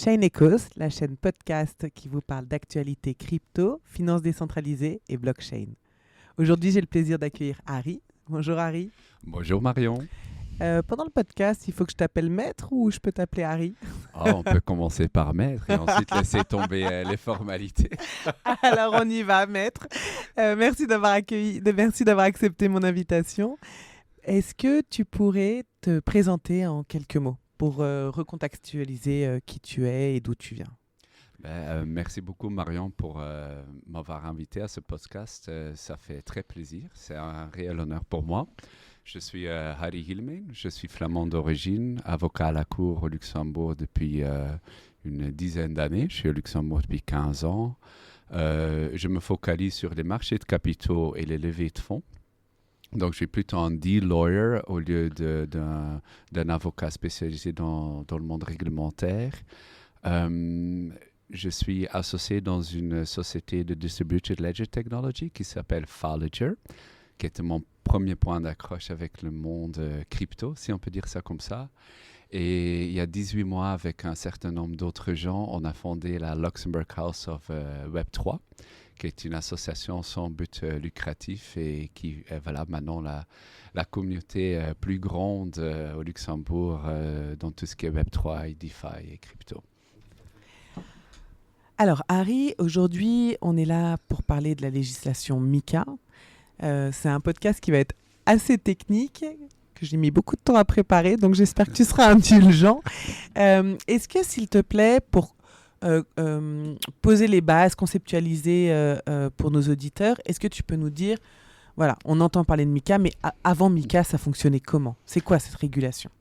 Chain Echoes, la chaîne podcast qui vous parle d'actualité crypto, finances décentralisées et blockchain. Aujourd'hui, j'ai le plaisir d'accueillir Harry. Bonjour Harry. Bonjour Marion. Pendant le podcast, il faut que je t'appelle maître ou je peux t'appeler Harry? On peut commencer par maître et ensuite laisser tomber les formalités. Alors on y va, maître. Merci d'avoir accepté mon invitation. Est-ce que tu pourrais te présenter en quelques mots pour recontextualiser qui tu es et d'où tu viens? Merci beaucoup Marion pour m'avoir invité à ce podcast. Ça fait très plaisir. C'est un réel honneur pour moi. Je suis Harry Hillman, je suis flamand d'origine, avocat à la Cour au Luxembourg depuis une dizaine d'années. Je suis au Luxembourg depuis 15 ans. Je me focalise sur les marchés de capitaux et les levées de fonds. Donc, je suis plutôt un deal lawyer au lieu d'un avocat spécialisé dans le monde réglementaire. Je suis associé dans une société de Distributed Ledger Technology qui s'appelle Falager, qui était mon premier point d'accroche avec le monde crypto, si on peut dire ça comme ça. Et il y a 18 mois, avec un certain nombre d'autres gens, on a fondé la Luxembourg House of Web3, qui est une association sans but lucratif et qui est maintenant la communauté plus grande au Luxembourg dans tout ce qui est Web3 et DeFi et crypto. Alors Harry, aujourd'hui, on est là pour parler de la législation MiCA. C'est un podcast qui va être assez technique, que j'ai mis beaucoup de temps à préparer, donc j'espère que tu seras indulgent. Est-ce que, s'il te plaît, pour poser les bases, conceptualiser pour nos auditeurs, est-ce que tu peux nous dire, voilà, on entend parler de MiCA, mais avant MiCA, ça fonctionnait comment? C'est quoi cette régulation?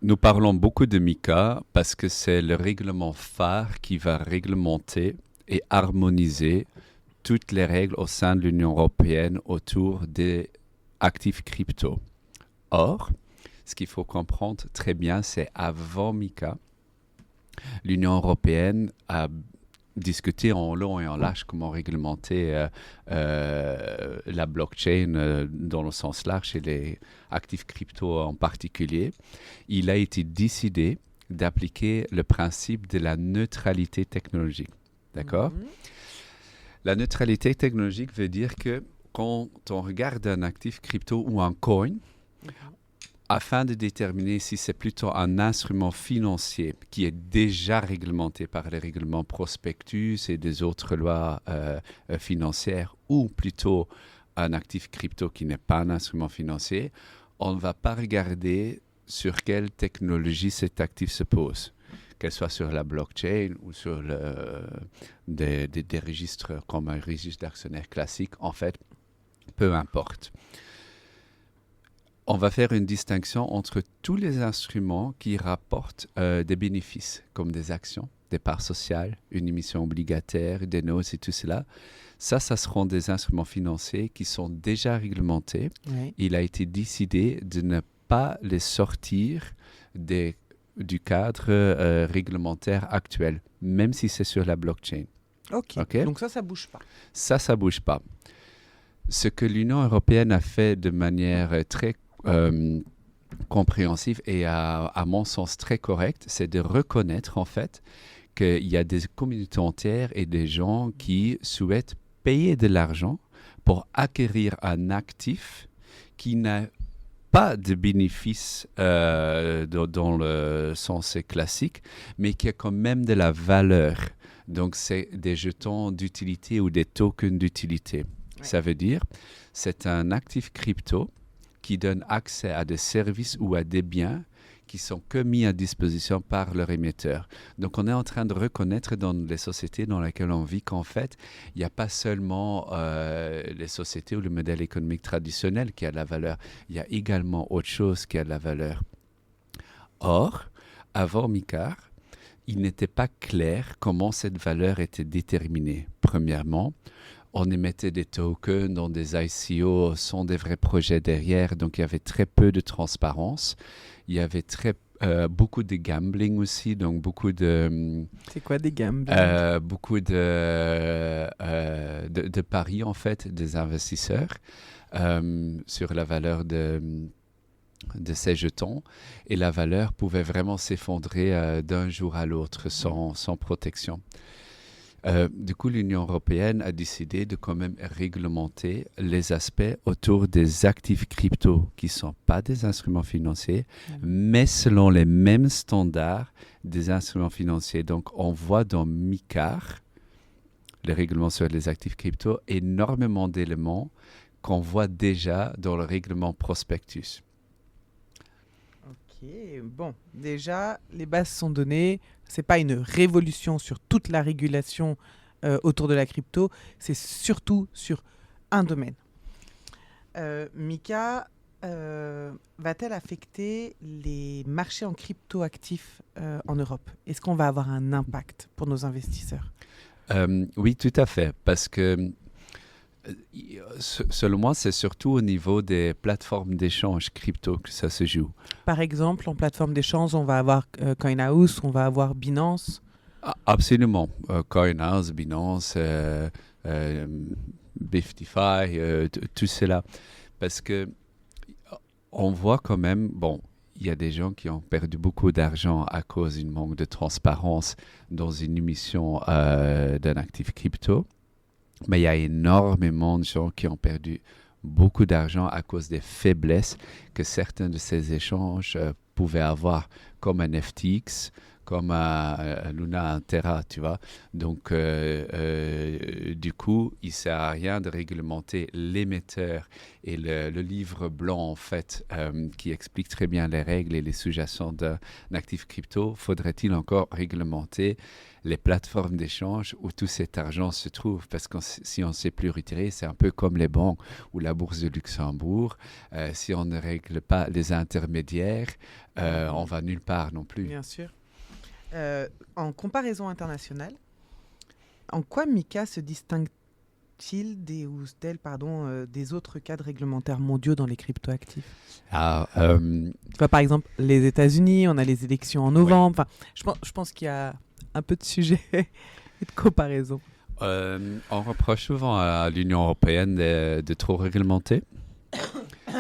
Nous parlons beaucoup de MiCA parce que c'est le règlement phare qui va réglementer et harmoniser toutes les règles au sein de l'Union européenne autour des actifs crypto. Or, ce qu'il faut comprendre très bien, c'est avant MiCA, l'Union européenne a discuté en long et en large comment réglementer la blockchain dans le sens large et les actifs crypto en particulier. Il a été décidé d'appliquer le principe de la neutralité technologique. D'accord ? La neutralité technologique veut dire que quand on regarde un actif crypto ou un coin, afin de déterminer si c'est plutôt un instrument financier qui est déjà réglementé par les règlements prospectus et des autres lois financières, ou plutôt un actif crypto qui n'est pas un instrument financier, on ne va pas regarder sur quelle technologie cet actif se pose, qu'elle soit sur la blockchain ou sur des registres comme un registre d'actionnaires classique, en fait, peu importe. On va faire une distinction entre tous les instruments qui rapportent des bénéfices, comme des actions, des parts sociales, une émission obligataire, des notes et tout cela. Ça seront des instruments financiers qui sont déjà réglementés. Oui. Il a été décidé de ne pas les sortir du cadre réglementaire actuel, même si c'est sur la blockchain. OK. Donc ça bouge pas. Ça bouge pas. Ce que l'Union européenne a fait de manière très compréhensive et à mon sens très correcte, c'est de reconnaître en fait qu'il y a des communautés entières et des gens qui souhaitent payer de l'argent pour acquérir un actif qui n'a pas de bénéfice dans le sens classique, mais qui a quand même de la valeur. Donc, c'est des jetons d'utilité ou des tokens d'utilité. Ouais. Ça veut dire, c'est un actif crypto qui donne accès à des services ou à des biens qui sont que mis à disposition par leur émetteur. Donc, on est en train de reconnaître dans les sociétés dans lesquelles on vit qu'en fait, il n'y a pas seulement les sociétés ou le modèle économique traditionnel qui a de la valeur, il y a également autre chose qui a de la valeur. Or, avant MiCA, il n'était pas clair comment cette valeur était déterminée. Premièrement, on émettait des tokens dans des ICO sans des vrais projets derrière, donc il y avait très peu de transparence. Il y avait beaucoup de gambling aussi, donc beaucoup de... C'est quoi des gambling? Beaucoup de paris, en fait, des investisseurs sur la valeur de ces jetons et la valeur pouvait vraiment s'effondrer d'un jour à l'autre sans protection. Du coup, l'Union européenne a décidé de quand même réglementer les aspects autour des actifs crypto qui ne sont pas des instruments financiers, mais selon les mêmes standards des instruments financiers. Donc, on voit dans MiCAR, le règlement sur les actifs crypto, énormément d'éléments qu'on voit déjà dans le règlement prospectus. Ok, bon, déjà, les bases sont données. Ce n'est pas une révolution sur toute la régulation autour de la crypto, c'est surtout sur un domaine. MiCA va-t-elle affecter les marchés en crypto-actifs en Europe? Est-ce qu'on va avoir un impact pour nos investisseurs? Oui, tout à fait, parce que selon moi, c'est surtout au niveau des plateformes d'échange crypto que ça se joue. Par exemple, en plateforme d'échange, on va avoir CoinHouse, on va avoir Binance. Absolument. CoinHouse, Binance, Biftify, tout cela. Parce que on voit quand même, bon, il y a des gens qui ont perdu beaucoup d'argent à cause d'un manque de transparence dans une émission d'un actif crypto. Mais il y a énormément de gens qui ont perdu beaucoup d'argent à cause des faiblesses que certains de ces échanges pouvaient avoir, comme un FTX, comme un Luna, un Terra, tu vois. Donc, du coup, il ne sert à rien de réglementer l'émetteur et le livre blanc, en fait, qui explique très bien les règles et les sous-jacents d'un actif crypto. Faudrait-il encore réglementer les plateformes d'échange où tout cet argent se trouve? Parce que si on ne sait plus retirer, c'est un peu comme les banques ou la bourse de Luxembourg. Si on ne règle pas les intermédiaires, on va nulle part non plus. Bien sûr. En comparaison internationale, en quoi MiCA se distingue-t-il des autres cadres réglementaires mondiaux dans les cryptoactifs? Tu vois, par exemple, les États-Unis, on a les élections en novembre. Oui. Enfin, je pense qu'il y a un peu de sujet et de comparaison. On reproche souvent à l'Union européenne de trop réglementer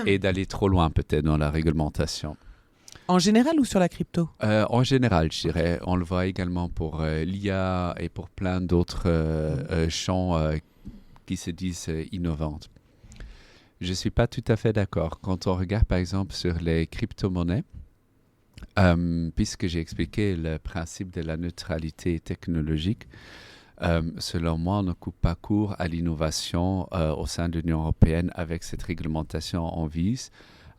et d'aller trop loin peut-être dans la réglementation. En général ou sur la crypto? En général, je dirais. On le voit également pour l'IA et pour plein d'autres champs qui se disent innovants. Je ne suis pas tout à fait d'accord. Quand on regarde par exemple sur les crypto-monnaies, puisque j'ai expliqué le principe de la neutralité technologique, selon moi, on ne coupe pas court à l'innovation au sein de l'Union européenne avec cette réglementation. On vise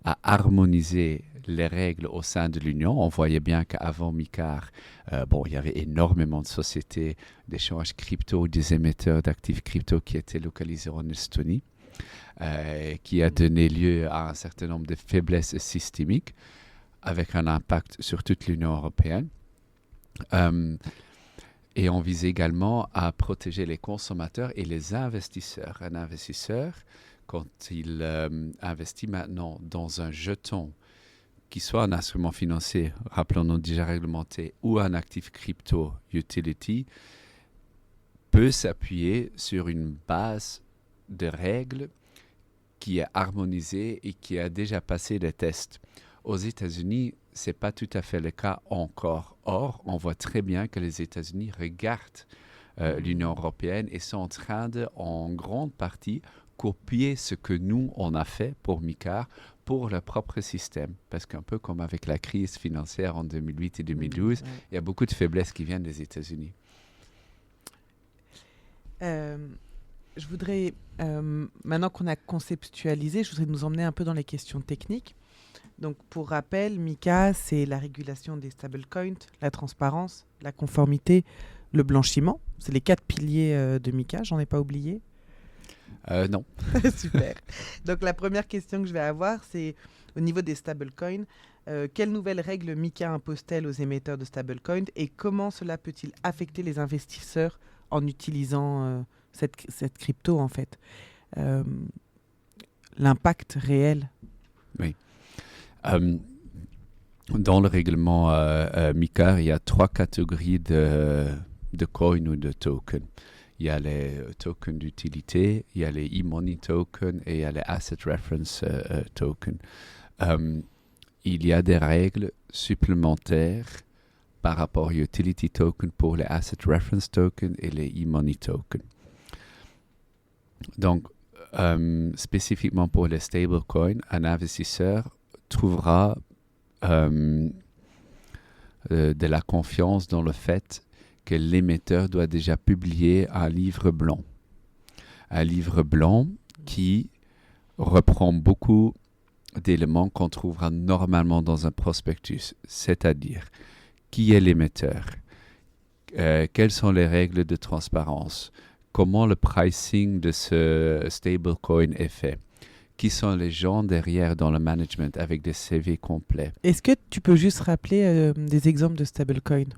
à harmoniser les règles au sein de l'Union. On voyait bien qu'avant MiCAR, il y avait énormément de sociétés d'échange crypto, des émetteurs d'actifs crypto qui étaient localisés en Estonie, qui a donné lieu à un certain nombre de faiblesses systémiques avec un impact sur toute l'Union européenne. Et on vise également à protéger les consommateurs et les investisseurs. Un investisseur, quand il investit maintenant dans un jeton, qui soit un instrument financier, rappelons-nous déjà réglementé, ou un actif crypto utility, peut s'appuyer sur une base de règles qui est harmonisée et qui a déjà passé des tests. Aux États-Unis, ce n'est pas tout à fait le cas encore. Or, on voit très bien que les États-Unis regardent l'Union européenne et sont en train de, en grande partie, copier ce que nous, on a fait pour MiCAR, pour leur propre système. Parce qu'un peu comme avec la crise financière en 2008 et 2012, il y a beaucoup de faiblesses qui viennent des États-Unis. Je voudrais, maintenant qu'on a conceptualisé, je voudrais nous emmener un peu dans les questions techniques. Donc, pour rappel, MiCA, c'est la régulation des stablecoins, la transparence, la conformité, le blanchiment. C'est les 4 piliers de MiCA, j'en ai pas oublié. Non. Super. Donc, la première question que je vais avoir, c'est au niveau des stablecoins. Quelles nouvelles règles MiCA impose-t-elle aux émetteurs de stablecoins et comment cela peut-il affecter les investisseurs en utilisant cette crypto, en fait? L'impact réel. Oui. Dans le règlement MiCAR, il y a 3 catégories de coins ou de tokens. Il y a les tokens d'utilité, il y a les e-money tokens et il y a les asset reference tokens. il y a des règles supplémentaires par rapport aux utility tokens pour les asset reference tokens et les e-money tokens. Donc, spécifiquement pour les stablecoins, un investisseur trouvera de la confiance dans le fait que l'émetteur doit déjà publier un livre blanc. Un livre blanc qui reprend beaucoup d'éléments qu'on trouvera normalement dans un prospectus, c'est-à-dire qui est l'émetteur, quelles sont les règles de transparence, comment le pricing de ce stablecoin est fait, qui sont les gens derrière dans le management avec des CV complets. Est-ce que tu peux juste rappeler des exemples de stablecoin,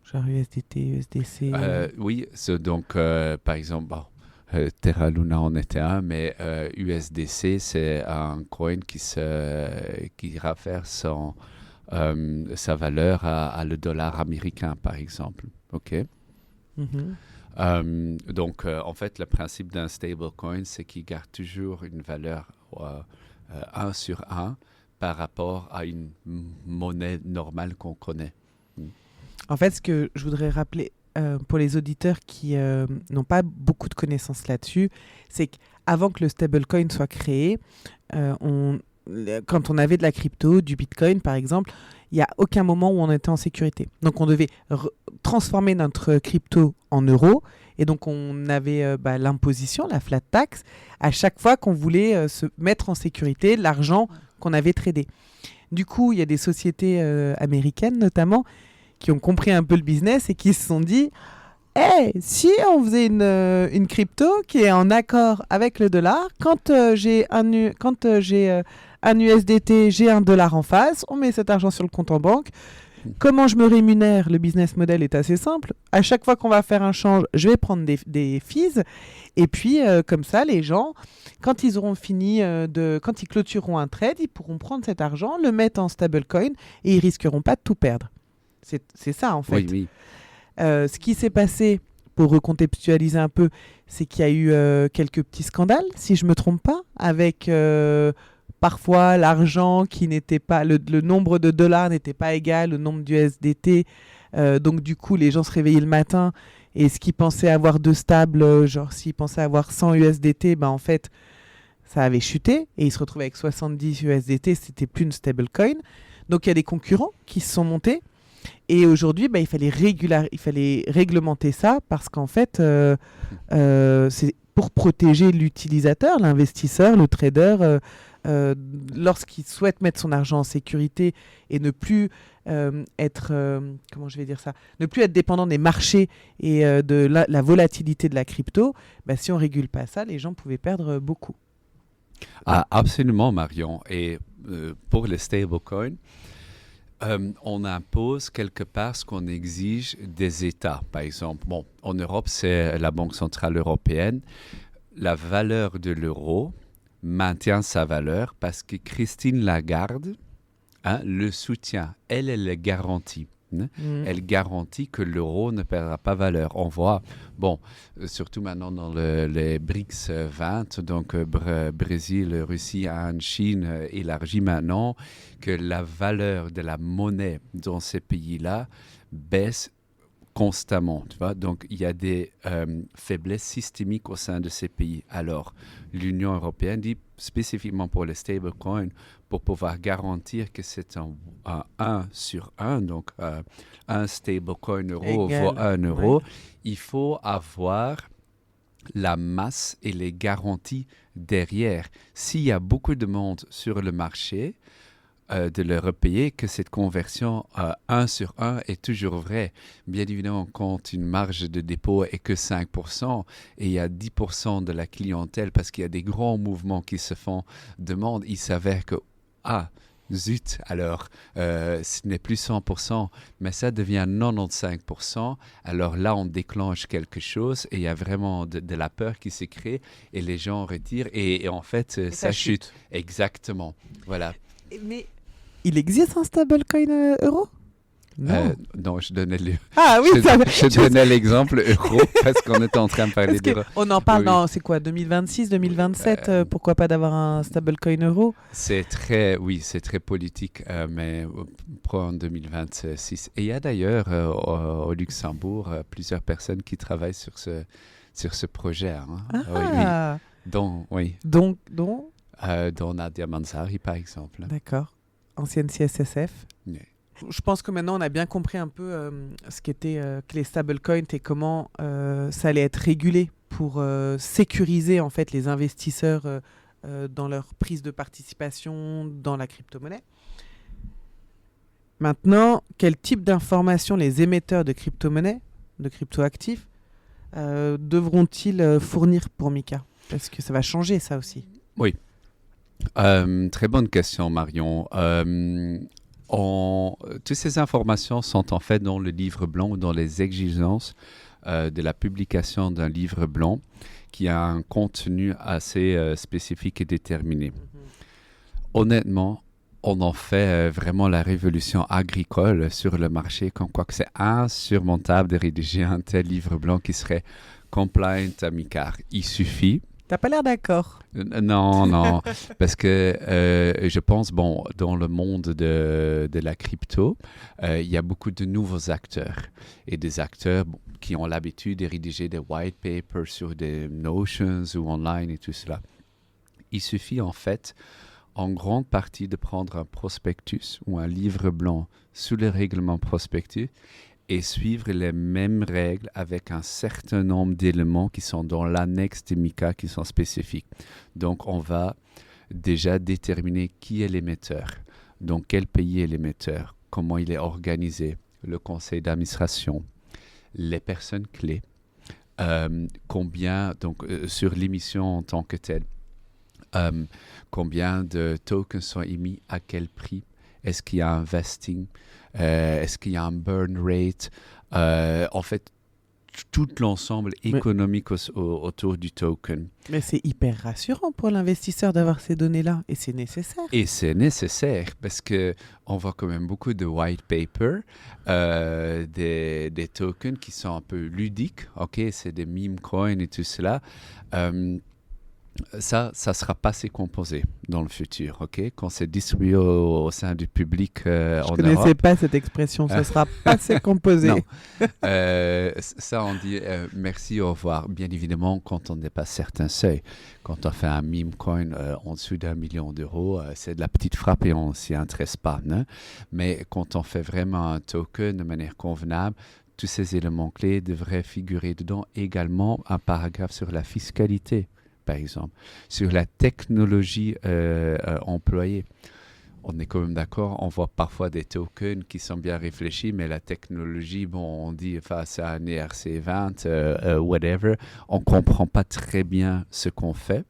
genre USDT, USDC? Oui, donc par exemple, Terra Luna en était un, mais USDC, c'est un coin qui réfère sa valeur à le dollar américain, par exemple. OK? Donc, en fait, le principe d'un stablecoin, c'est qu'il garde toujours une valeur 1 sur 1 par rapport à une monnaie normale qu'on connaît. En fait, ce que je voudrais rappeler pour les auditeurs qui n'ont pas beaucoup de connaissances là-dessus, c'est qu'avant que le stablecoin soit créé, quand on avait de la crypto, du bitcoin par exemple, il n'y a aucun moment où on était en sécurité. Donc on devait transformer notre crypto en euros, et donc on avait l'imposition, la flat tax, à chaque fois qu'on voulait se mettre en sécurité l'argent qu'on avait tradé. Du coup, il y a des sociétés américaines notamment qui ont compris un peu le business et qui se sont dit hey, si on faisait une crypto qui est en accord avec le dollar, quand j'ai un USDT, j'ai un dollar en face, on met cet argent sur le compte en banque. Comment je me rémunère? Le business model est assez simple. À chaque fois qu'on va faire un change, je vais prendre des fees. Et puis, comme ça, les gens, quand ils auront fini, quand ils clôtureront un trade, ils pourront prendre cet argent, le mettre en stablecoin et ils risqueront pas de tout perdre. C'est ça, en fait. Oui, oui. Ce qui s'est passé, pour recontextualiser un peu, c'est qu'il y a eu quelques petits scandales, si je ne me trompe pas, avec parfois l'argent qui n'était pas, le nombre de dollars n'était pas égal au nombre d'USDT. Donc du coup, les gens se réveillaient le matin et ce qu'ils pensaient avoir de stable, genre s'ils pensaient avoir 100 USDT, en fait, ça avait chuté et ils se retrouvaient avec 70 USDT, c'était plus une stablecoin. Donc il y a des concurrents qui se sont montés. Et aujourd'hui, il fallait réglementer ça parce qu'en fait, c'est pour protéger l'utilisateur, l'investisseur, le trader, lorsqu'il souhaite mettre son argent en sécurité et ne plus être, ne plus être dépendant des marchés et de la volatilité de la crypto. Si on ne régule pas ça, les gens pouvaient perdre beaucoup. Ah, absolument, Marion. Et pour les stablecoins, on impose quelque part ce qu'on exige des États. Par exemple, en Europe, c'est la Banque centrale européenne. La valeur de l'euro maintient sa valeur parce que Christine Lagarde le soutient. Elle le garantit. Elle garantit que l'euro ne perdra pas valeur. On voit, surtout maintenant dans les BRICS 20, donc Brésil, Russie, Inde, Chine élargie maintenant, que la valeur de la monnaie dans ces pays-là baisse constamment. Tu vois? Donc, il y a des faiblesses systémiques au sein de ces pays. Alors, l'Union européenne dit spécifiquement pour les stablecoins, pour pouvoir garantir que c'est un 1 sur 1, donc un stablecoin euro vaut 1 euro, ouais. Il faut avoir la masse et les garanties derrière. S'il y a beaucoup de monde sur le marché, de le repayer, que cette conversion 1 sur 1 est toujours vraie. Bien évidemment, quand une marge de dépôt est que 5% et il y a 10% de la clientèle, parce qu'il y a des grands mouvements qui se font demande, il s'avère que, zut, alors ce n'est plus 100%, mais ça devient 95%. Alors là, on déclenche quelque chose et il y a vraiment de la peur qui se crée et les gens retirent et en fait, ça chute. Exactement. Voilà. Mais il existe un stablecoin euro? Non. Non, je donnais Ah oui, je donnais l'exemple euro parce qu'on était en train de parler d'euro. On en parle Oui. dans, c'est quoi, 2026, 2027 pourquoi pas d'avoir un stablecoin euro? C'est très politique, mais pour en 2026. Et il y a d'ailleurs au Luxembourg plusieurs personnes qui travaillent sur ce projet. Hein. Ah, Oui. donc, Dont Nadia Manzari, par exemple. d'accord, ancienne CSSF. Oui. Je pense que maintenant on a bien compris un peu ce qu'étaient que les stablecoins et comment ça allait être régulé pour sécuriser en fait les investisseurs dans leur prise de participation dans la crypto-monnaie. Maintenant, quel type d'informations les émetteurs de crypto-monnaies, de crypto-actifs, devront-ils fournir pour Mika? Parce que ça va changer ça aussi. Oui. Très bonne question, Marion. Toutes ces informations sont en fait dans le livre blanc ou dans les exigences de la publication d'un livre blanc qui a un contenu assez spécifique et déterminé. Honnêtement, on en fait vraiment la révolution agricole sur le marché, comme quoi que c'est insurmontable de rédiger un tel livre blanc qui serait compliant à MiCA. Il suffit. T'as pas l'air d'accord. Non, parce que je pense, dans le monde de la crypto, il y a beaucoup de nouveaux acteurs et des acteurs qui ont l'habitude de rédiger des white papers sur des Notions ou online et tout cela. Il suffit en fait, en grande partie, de prendre un prospectus ou un livre blanc sous le règlement prospectus et suivre les mêmes règles avec un certain nombre d'éléments qui sont dans l'annexe de MiCA qui sont spécifiques. Donc, on va déjà déterminer qui est l'émetteur, dans quel pays est l'émetteur, comment il est organisé, le conseil d'administration, les personnes clés, combien, donc sur l'émission en tant que telle, combien de tokens sont émis, à quel prix, est-ce qu'il y a un vesting, est-ce qu'il y a un burn rate, en fait, tout l'ensemble économique autour du token. Mais c'est hyper rassurant pour l'investisseur d'avoir ces données-là, et c'est nécessaire. Et c'est nécessaire parce qu'on voit quand même beaucoup de white paper, des tokens qui sont un peu ludiques, ok, c'est des meme coins et tout cela. Ça sera pas assez composé dans le futur, ok? Quand c'est distribué au sein du public en Europe. Je ne connaissais pas cette expression, ça sera pas assez composé. Non. Ça, on dit merci, au revoir. Bien évidemment, quand on dépasse certains seuils, quand on fait un meme coin en dessous d'1 million d'euros, c'est de la petite frappe et on s'y intéresse pas. Hein? Mais quand on fait vraiment un token de manière convenable, tous ces éléments clés devraient figurer dedans. Également, un paragraphe sur la fiscalité, par exemple, sur la technologie employée. On est quand même d'accord, on voit parfois des tokens qui sont bien réfléchis, mais la technologie, on dit face à un ERC20, whatever, on ne comprend pas très bien ce qu'on fait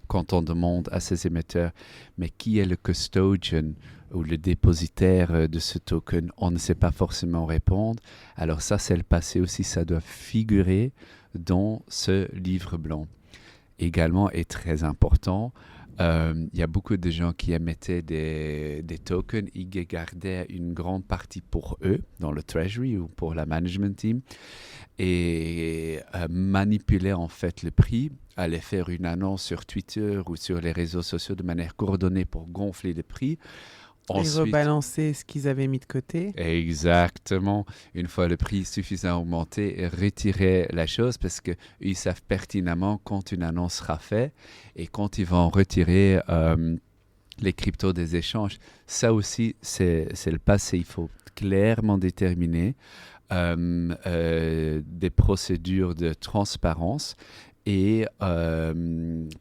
quand on demande à ces émetteurs, mais qui est le custodian ou le dépositaire de ce token? On ne sait pas forcément répondre. Alors ça, c'est le passé aussi, ça doit figurer dans ce livre blanc. Également, est très important, il y a beaucoup de gens qui émettaient des tokens, ils gardaient une grande partie pour eux, dans le treasury ou pour la management team, et manipulaient en fait le prix, allaient faire une annonce sur Twitter ou sur les réseaux sociaux de manière coordonnée pour gonfler le prix. Ensuite, et rebalancer ce qu'ils avaient mis de côté. Exactement. Une fois le prix suffisamment augmenté, retirer la chose parce qu'ils savent pertinemment quand une annonce sera faite et quand ils vont retirer les cryptos des échanges. Ça aussi, c'est le passé. Il faut clairement déterminer des procédures de transparence et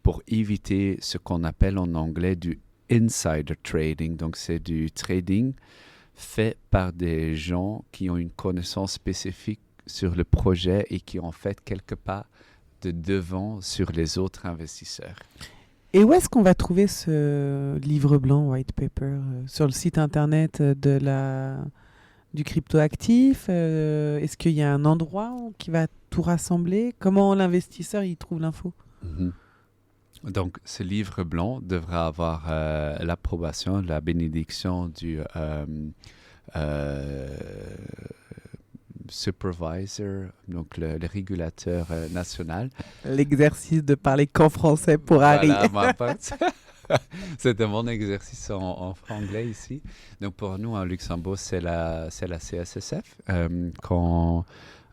pour éviter ce qu'on appelle en anglais du insider trading, donc c'est du trading fait par des gens qui ont une connaissance spécifique sur le projet et qui ont fait quelque part de devant sur les autres investisseurs. Et où est-ce qu'on va trouver ce livre blanc, white paper, sur le site internet du cryptoactif? Est-ce qu'il y a un endroit qui va tout rassembler? Comment l'investisseur y trouve l'info? Donc, ce livre blanc devra avoir l'approbation, la bénédiction du supervisor, donc le régulateur national. L'exercice de parler qu'en français pour Harry. Voilà, ma pote. C'était mon exercice en franglais ici. Donc pour nous, en Luxembourg, c'est la CSSF. Quand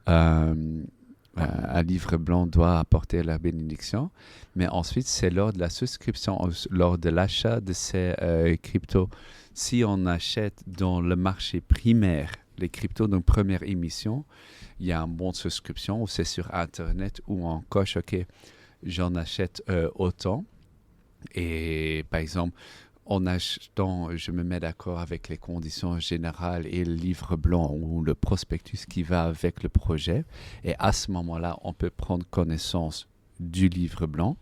un livre blanc doit apporter la bénédiction. Mais ensuite, c'est lors de la souscription, lors de l'achat de ces cryptos. Si on achète dans le marché primaire les cryptos, donc première émission, il y a un bon de souscription où c'est sur Internet où on coche, OK, j'en achète autant. Et par exemple, en achetant, je me mets d'accord avec les conditions générales et le livre blanc ou le prospectus qui va avec le projet. Et à ce moment-là, on peut prendre connaissance du livre blanc.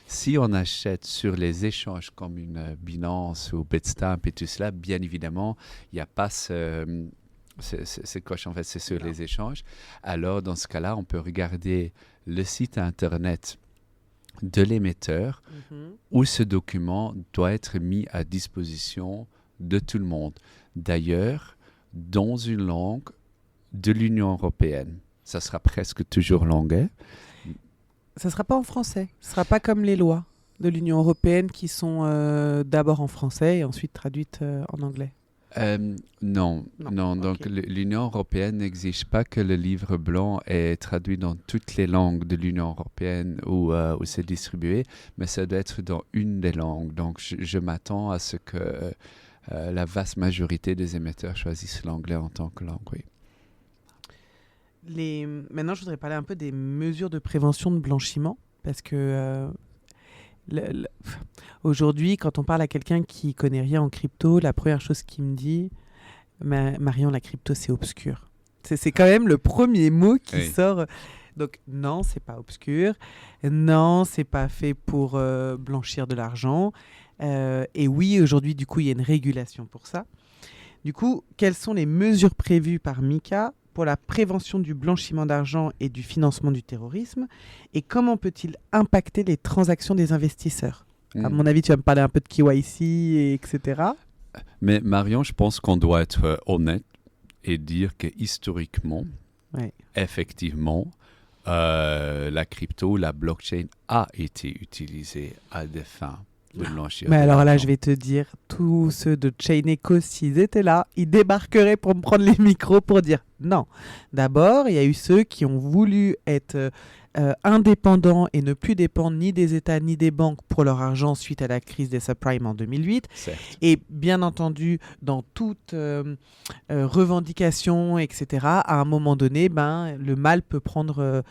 Si on achète sur les échanges comme une Binance ou Bitstamp et tout cela, bien évidemment, il n'y a pas cette coche, en fait, c'est sur les échanges. Alors, dans ce cas-là, on peut regarder le site Internet de l'émetteur où ce document doit être mis à disposition de tout le monde. D'ailleurs, dans une langue de l'Union européenne. Ça sera presque toujours l'anglais. Ça ne sera pas en français. Ce ne sera pas comme les lois de l'Union européenne qui sont d'abord en français et ensuite traduites en anglais. Non. Donc, okay. l'Union européenne n'exige pas que le livre blanc est traduit dans toutes les langues de l'Union européenne où c'est distribué, mais ça doit être dans une des langues. Donc, je m'attends à ce que la vaste majorité des émetteurs choisissent l'anglais en tant que langue, oui. Maintenant, je voudrais parler un peu des mesures de prévention de blanchiment, parce que aujourd'hui, quand on parle à quelqu'un qui connaît rien en crypto, la première chose qu'il me dit, Marion, la crypto, c'est obscur. C'est quand même le premier mot qui sort. Donc non, c'est pas obscur. Non, c'est pas fait pour blanchir de l'argent. Et oui, aujourd'hui, du coup, il y a une régulation pour ça. Du coup, quelles sont les mesures prévues par MiCA pour la prévention du blanchiment d'argent et du financement du terrorisme, et comment peut-il impacter les transactions des investisseurs ? À mon avis, tu vas me parler un peu de KYC, etc. Mais Marion, je pense qu'on doit être honnête et dire que historiquement, effectivement, la crypto, la blockchain a été utilisée à des fins de blanchir. Mais alors là, je vais te dire, tous ceux de Chain.eco, s'ils étaient là, ils débarqueraient pour me prendre les micros pour dire non. D'abord, il y a eu ceux qui ont voulu être indépendants et ne plus dépendre ni des États ni des banques pour leur argent suite à la crise des subprimes en 2008. Certes. Et bien entendu, dans toute revendication, etc., à un moment donné, le mal peut prendre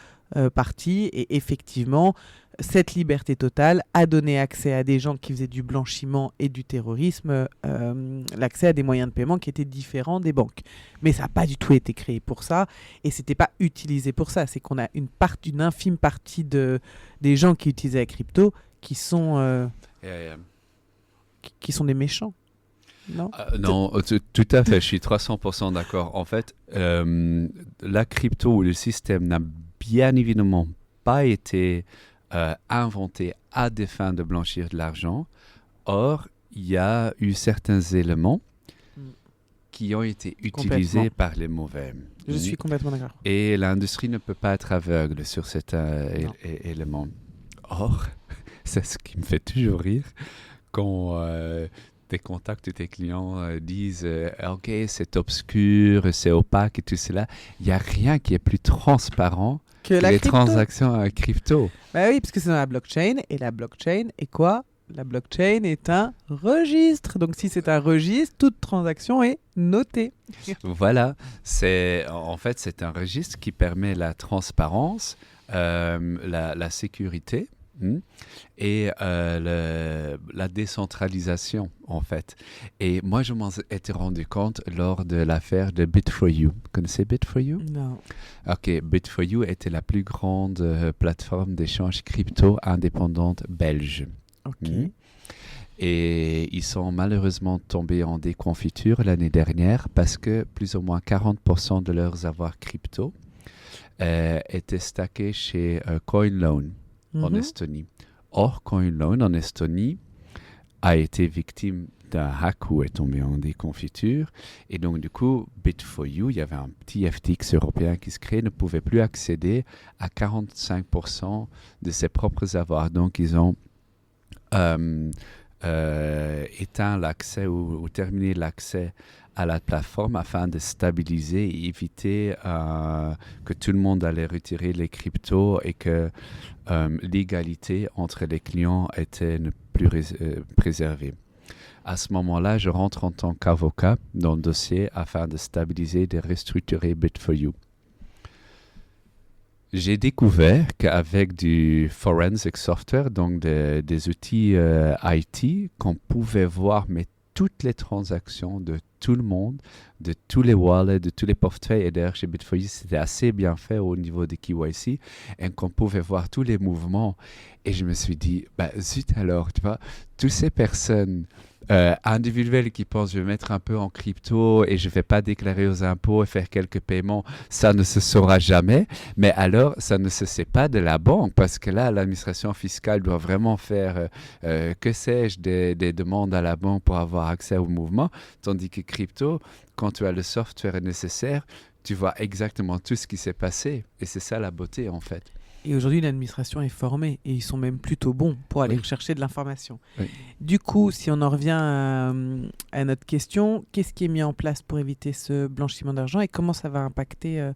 parti. Et effectivement, cette liberté totale a donné accès à des gens qui faisaient du blanchiment et du terrorisme, l'accès à des moyens de paiement qui étaient différents des banques. Mais ça n'a pas du tout été créé pour ça et ce n'était pas utilisé pour ça. C'est qu'on a une infime partie des gens qui utilisaient la crypto qui sont, qui sont des méchants. Non, non, tout à fait, je suis 300% d'accord. En fait, la crypto ou le système n'a bien évidemment pas été inventé à des fins de blanchir de l'argent. Or, il y a eu certains éléments qui ont été utilisés par les mauvais. Je suis complètement d'accord. Et l'industrie ne peut pas être aveugle sur cet élément. Or, c'est ce qui me fait toujours rire quand tes contacts, tes clients disent « Ok, c'est obscur, c'est opaque et tout cela ». Il n'y a rien qui est plus transparent que les transactions crypto. Bah oui, parce que c'est dans la blockchain. Et la blockchain est quoi ? La blockchain est un registre. Donc, si c'est un registre, toute transaction est notée. Voilà. En fait, c'est un registre qui permet la transparence, la sécurité et la décentralisation, en fait. Et moi, je m'en étais rendu compte lors de l'affaire de Bit4You. Vous connaissez Bit4You ? Non. Ok, Bit4You était la plus grande plateforme d'échange crypto indépendante belge. Ok. Et ils sont malheureusement tombés en déconfiture l'année dernière parce que plus ou moins 40% de leurs avoirs crypto étaient stackés chez CoinLoan en Estonie. Or, CoinLoan en Estonie a été victime d'un hack ou est tombé en déconfiture. Et donc, du coup, Bit4You, il y avait un petit FTX européen qui se crée, ne pouvait plus accéder à 45% de ses propres avoirs. Donc, ils ont éteint l'accès ou terminé l'accès à la plateforme afin de stabiliser et éviter que tout le monde allait retirer les cryptos et que l'égalité entre les clients était ne plus préservée. À ce moment-là, je rentre en tant qu'avocat dans le dossier afin de stabiliser et de restructurer Bit4You. J'ai découvert qu'avec du forensic software, donc des outils IT, qu'on pouvait voir toutes les transactions de tout le monde, de tous les wallets, de tous les portefeuilles. Et d'ailleurs, chez Bit4You, c'était assez bien fait au niveau de KYC et qu'on pouvait voir tous les mouvements. Et je me suis dit, zut alors, tu vois, toutes ces personnes individuelles qui pensent, je vais mettre un peu en crypto et je ne vais pas déclarer aux impôts et faire quelques paiements, ça ne se saura jamais. Mais alors, ça ne se sait pas de la banque parce que là, l'administration fiscale doit vraiment faire, que sais-je, des demandes à la banque pour avoir accès au mouvement. Tandis que crypto, quand tu as le software nécessaire, tu vois exactement tout ce qui s'est passé. Et c'est ça la beauté, en fait. Et aujourd'hui, l'administration est formée et ils sont même plutôt bons pour aller rechercher de l'information. Oui. Du coup, si on en revient à notre question, qu'est-ce qui est mis en place pour éviter ce blanchiment d'argent et comment ça va impacter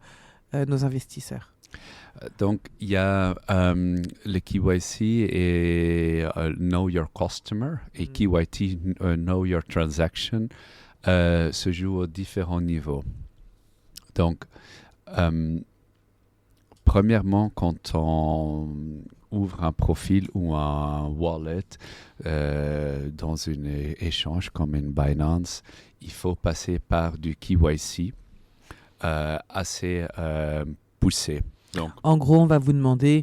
nos investisseurs ? Donc, il y a le KYC et Know Your Customer et KYT, Know Your Transaction, se jouent aux différents niveaux. Donc, premièrement, quand on ouvre un profil ou un wallet dans un échange comme une Binance, il faut passer par du KYC assez poussé. Donc, en gros, on va vous demander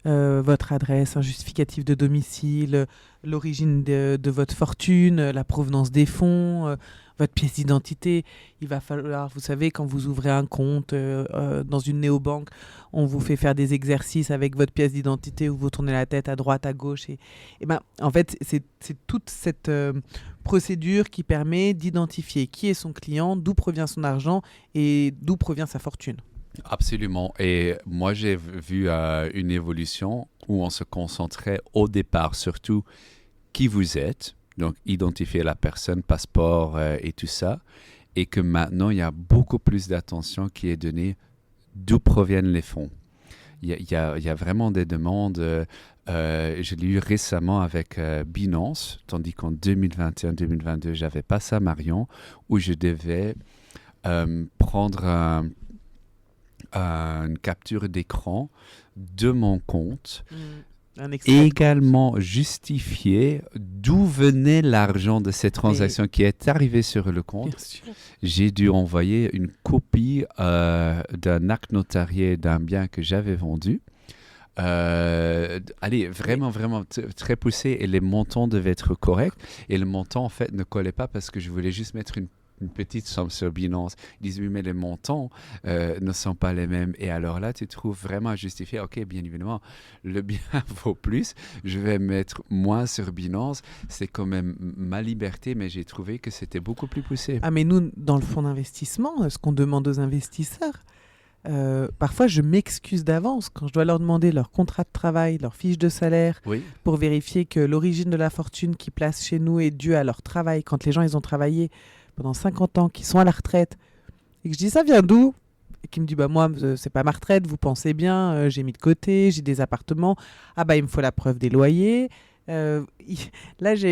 votre adresse, un justificatif de domicile, l'origine de votre fortune, la provenance des fonds, votre pièce d'identité. Il va falloir, vous savez, quand vous ouvrez un compte dans une néobanque, on vous fait faire des exercices avec votre pièce d'identité où vous tournez la tête à droite, à gauche. Et en fait, c'est toute cette procédure qui permet d'identifier qui est son client, d'où provient son argent et d'où provient sa fortune. Absolument. Et moi, j'ai vu une évolution où on se concentrait au départ surtout qui vous êtes, donc identifier la personne, passeport et tout ça, et que maintenant, il y a beaucoup plus d'attention qui est donnée d'où proviennent les fonds. Il y a vraiment des demandes. Je l'ai eu récemment avec Binance, tandis qu'en 2021-2022, je n'avais pas ça, Marion, où je devais prendre une capture d'écran de mon compte, également justifier d'où venait l'argent de cette transaction qui est arrivée sur le compte. J'ai dû envoyer une copie d'un acte notarié d'un bien que j'avais vendu. Vraiment très poussé et les montants devaient être corrects et le montant en fait ne collait pas parce que je voulais juste mettre une petite somme sur Binance. Ils disent oui mais les montants ne sont pas les mêmes et alors là tu trouves vraiment à justifier, ok bien évidemment le bien vaut plus, je vais mettre moins sur Binance, c'est quand même ma liberté mais j'ai trouvé que c'était beaucoup plus poussé. Ah mais nous dans le fonds d'investissement, ce qu'on demande aux investisseurs, parfois je m'excuse d'avance quand je dois leur demander leur contrat de travail, leur fiche de salaire pour vérifier que l'origine de la fortune qu'ils placent chez nous est due à leur travail. Quand les gens ils ont travaillé pendant 50 ans, qu'ils sont à la retraite et que je dis ça vient d'où et qu'ils me disent moi c'est pas ma retraite, vous pensez bien, j'ai mis de côté, j'ai des appartements, il me faut la preuve des loyers. Là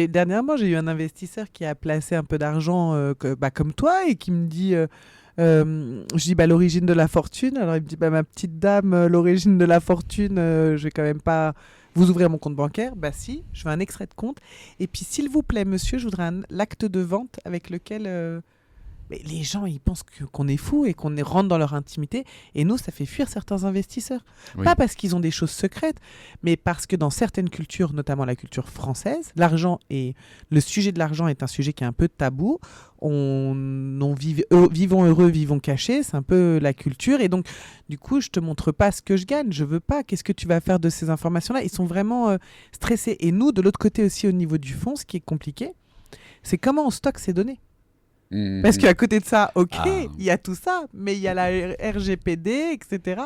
dernièrement j'ai eu un investisseur qui a placé un peu d'argent comme toi et qui me dit je dis l'origine de la fortune. Alors il me dit ma petite dame, l'origine de la fortune, je vais quand même pas vous ouvrir mon compte bancaire. Si, je veux un extrait de compte. Et puis s'il vous plaît monsieur, je voudrais l'acte de vente avec lequel mais les gens ils pensent qu'on est fou et qu'on rentre dans leur intimité et nous ça fait fuir certains investisseurs. Pas parce qu'ils ont des choses secrètes, mais parce que dans certaines cultures, notamment la culture française, le sujet de l'argent est un sujet qui est un peu tabou. Vivons heureux, vivons cachés, c'est un peu la culture et donc du coup je te montre pas ce que je gagne, je veux pas, qu'est-ce que tu vas faire de ces informations là. Ils sont vraiment stressés et nous de l'autre côté aussi au niveau du fonds, ce qui est compliqué, c'est comment on stocke ces données. Mhm. Parce qu'à côté de ça, ok, Ah. il y a tout ça, mais il y a la RGPD, etc.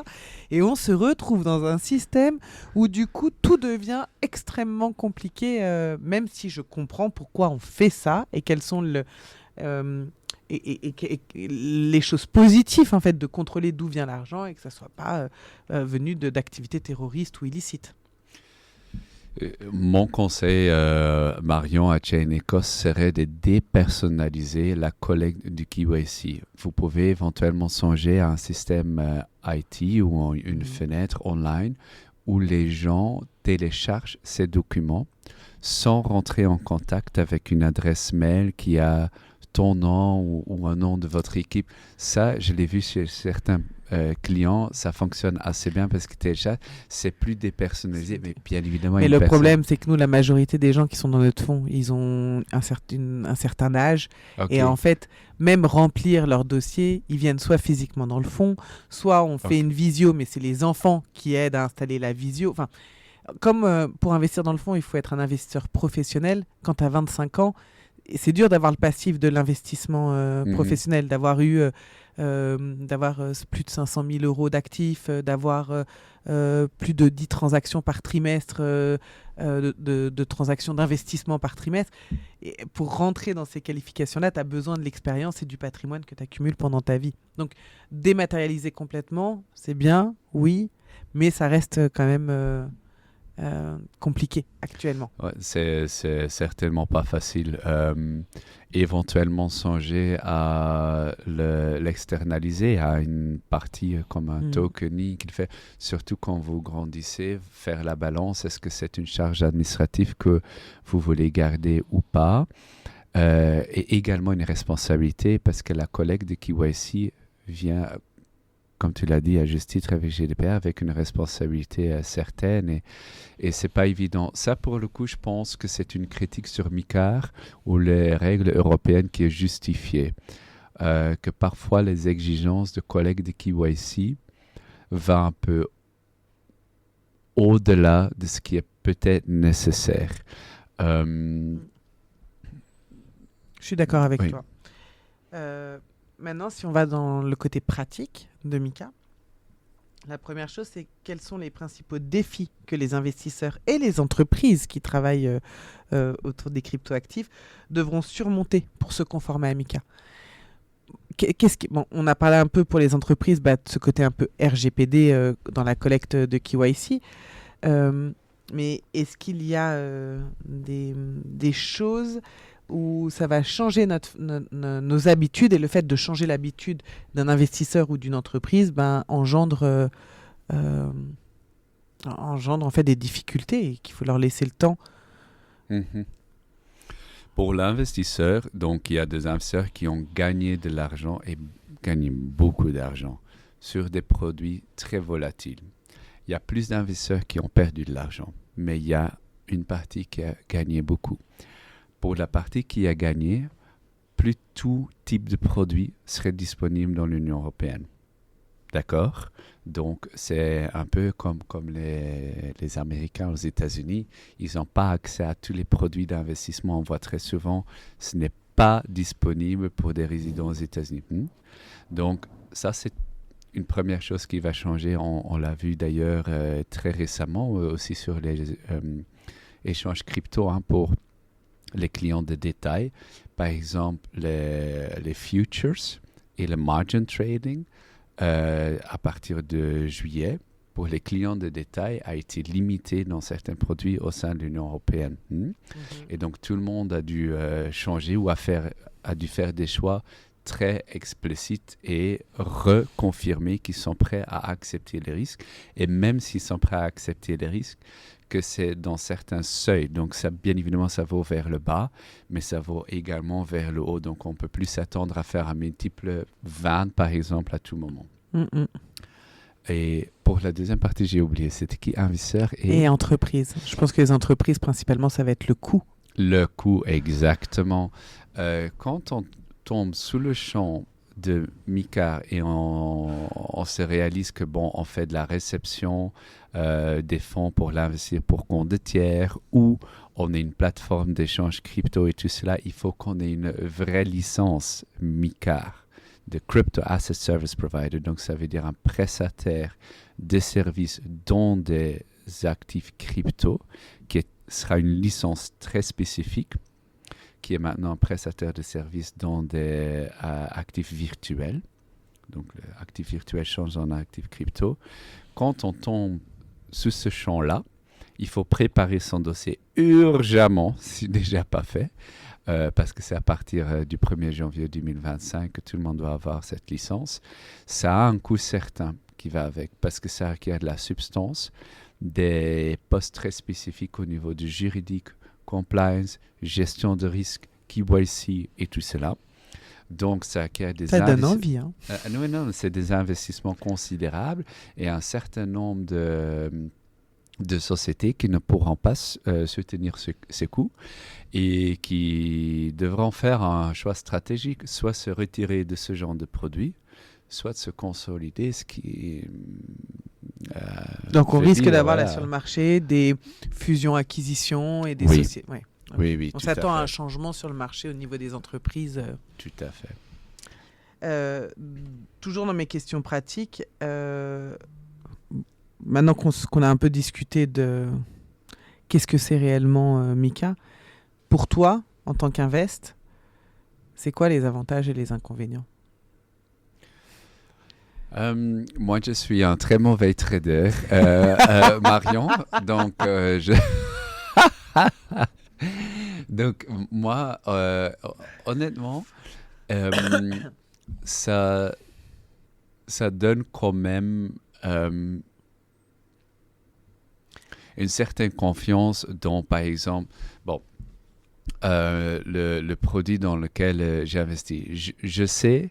Et on se retrouve dans un système où du coup tout devient extrêmement compliqué, même si je comprends pourquoi on fait ça et quelles sont et les choses positives en fait de contrôler d'où vient l'argent et que ça soit pas venu d'activités terroristes ou illicites. Mon conseil, Marion, à Chain Ecosse, serait de dépersonnaliser la collecte du KYC. Vous pouvez éventuellement songer à un système IT ou une fenêtre online où les gens téléchargent ces documents sans rentrer en contact avec une adresse mail qui a ton nom ou un nom de votre équipe. Ça, je l'ai vu chez certains clients, ça fonctionne assez bien parce que déjà, c'est plus dépersonnalisé, mais bien évidemment... Mais le problème, c'est que nous, la majorité des gens qui sont dans notre fonds, ils ont un certain âge. Okay. Et en fait, même remplir leur dossier, ils viennent soit physiquement dans le fonds, soit on fait une visio, mais c'est les enfants qui aident à installer la visio. Enfin, comme pour investir dans le fonds, il faut être un investisseur professionnel. Quand tu as 25 ans, c'est dur d'avoir le passif de l'investissement professionnel, d'avoir eu plus de 500 000 euros d'actifs, d'avoir plus de 10 transactions par trimestre, de transactions d'investissement par trimestre. Et pour rentrer dans ces qualifications-là, tu as besoin de l'expérience et du patrimoine que tu accumules pendant ta vie. Donc, dématérialiser complètement, c'est bien, oui, mais ça reste quand même... compliqué actuellement. Ouais, c'est certainement pas facile. Éventuellement songer à l'externaliser à une partie comme un tokening qu'il fait, surtout quand vous grandissez, faire la balance, est-ce que c'est une charge administrative que vous voulez garder ou pas, et également une responsabilité parce que la collecte de KYC vient, comme tu l'as dit, à juste titre avec GDPR, avec une responsabilité certaine et c'est pas évident. Ça, pour le coup, je pense que c'est une critique sur MiCAR ou les règles européennes qui est justifiée. Que parfois, les exigences de collecte de KYC vont un peu au-delà de ce qui est peut-être nécessaire. Je suis d'accord avec oui. toi. Maintenant, si on va dans le côté pratique de MiCA, la première chose, c'est quels sont les principaux défis que les investisseurs et les entreprises qui travaillent autour des cryptoactifs devront surmonter pour se conformer à MiCA. On a parlé un peu pour les entreprises de ce côté un peu RGPD dans la collecte de KYC, mais est-ce qu'il y a des choses où ça va changer nos habitudes et le fait de changer l'habitude d'un investisseur ou d'une entreprise engendre en fait des difficultés et qu'il faut leur laisser le temps. Mm-hmm. Pour l'investisseur, donc il y a des investisseurs qui ont gagné de l'argent et gagné beaucoup d'argent sur des produits très volatiles. Il y a plus d'investisseurs qui ont perdu de l'argent, mais il y a une partie qui a gagné beaucoup. Pour la partie qui a gagné, plus tout type de produit serait disponible dans l'Union européenne. D'accord? Donc, c'est un peu comme les Américains aux États-Unis. Ils n'ont pas accès à tous les produits d'investissement. On voit très souvent, ce n'est pas disponible pour des résidents aux États-Unis. Donc, ça, c'est une première chose qui va changer. On l'a vu d'ailleurs très récemment aussi sur les échanges crypto pour les clients de détail, par exemple les futures et le margin trading à partir de juillet pour les clients de détail a été limité dans certains produits au sein de l'Union européenne. Et donc tout le monde a dû changer ou a dû faire des choix très explicites et reconfirmer qu'ils sont prêts à accepter les risques. Et même s'ils sont prêts à accepter les risques, que c'est dans certains seuils. Donc, ça, bien évidemment, ça vaut vers le bas, mais ça vaut également vers le haut. Donc, on ne peut plus s'attendre à faire un multiple 20, par exemple, à tout moment. Et pour la deuxième partie, j'ai oublié, c'était qui? Investisseurs et entreprises. Je pense que les entreprises, principalement, ça va être le coût. Le coût, exactement. Quand on tombe sous le champ de MiCA et on se réalise que on fait de la réception des fonds pour l'investir pour compte de tiers ou on est une plateforme d'échange crypto et tout cela, il faut qu'on ait une vraie licence MiCAR, de Crypto Asset Service Provider. Donc, ça veut dire un prestataire de services dans des actifs crypto, sera une licence très spécifique, qui est maintenant un prestataire de services dans des actifs virtuels. Donc, l'actif virtuel change en actif crypto. Quand on tombe sous ce champ-là, il faut préparer son dossier urgemment, si déjà pas fait, parce que c'est à partir du 1er janvier 2025 que tout le monde doit avoir cette licence. Ça a un coût certain qui va avec, parce que ça requiert de la substance, des postes très spécifiques au niveau du juridique, compliance, gestion de risque, KYC et tout cela. Donc, ça requiert des Ça donne envie. Hein. Non, c'est des investissements considérables et un certain nombre de sociétés qui ne pourront pas soutenir ces coûts et qui devront faire un choix stratégique, soit se retirer de ce genre de produits, soit de se consolider, ce qui... Donc, on risque d'avoir là sur le marché des fusions-acquisitions et des sociétés. Ouais. Oui, on s'attend à un changement sur le marché au niveau des entreprises. Tout à fait. Toujours dans mes questions pratiques, maintenant qu'on a un peu discuté de qu'est-ce que c'est réellement MiCA, pour toi, en tant qu'invest, c'est quoi les avantages et les inconvénients? Moi, je suis un très mauvais trader, Marion. Donc, donc moi, honnêtement, ça donne quand même une certaine confiance dans, par exemple, le produit dans lequel j'ai investi. Je sais,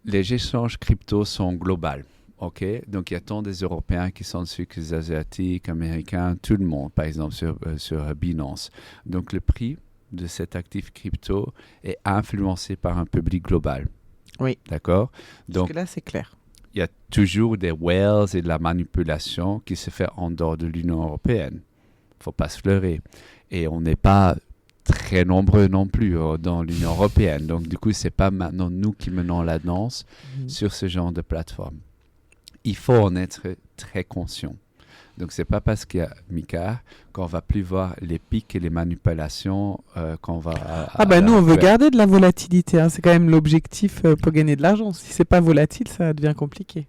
les échanges crypto sont globaux. OK? Donc, il y a tant des Européens qui sont dessus que des Asiatiques, Américains, tout le monde, par exemple, sur Binance. Donc, le prix de cet actif crypto est influencé par un public global. Oui. D'accord? Donc, là, c'est clair. Il y a toujours des whales et de la manipulation qui se fait en dehors de l'Union européenne. Il ne faut pas se leurrer. Et on n'est pas très nombreux non plus dans l'Union européenne. Donc, du coup, ce n'est pas maintenant nous qui menons la danse sur ce genre de plateforme. Il faut en être très conscient. Donc, ce n'est pas parce qu'il y a MiCAR qu'on ne va plus voir les pics et les manipulations qu'on va... nous, on veut garder de la volatilité. Hein. C'est quand même l'objectif pour gagner de l'argent. Si ce n'est pas volatile, ça devient compliqué.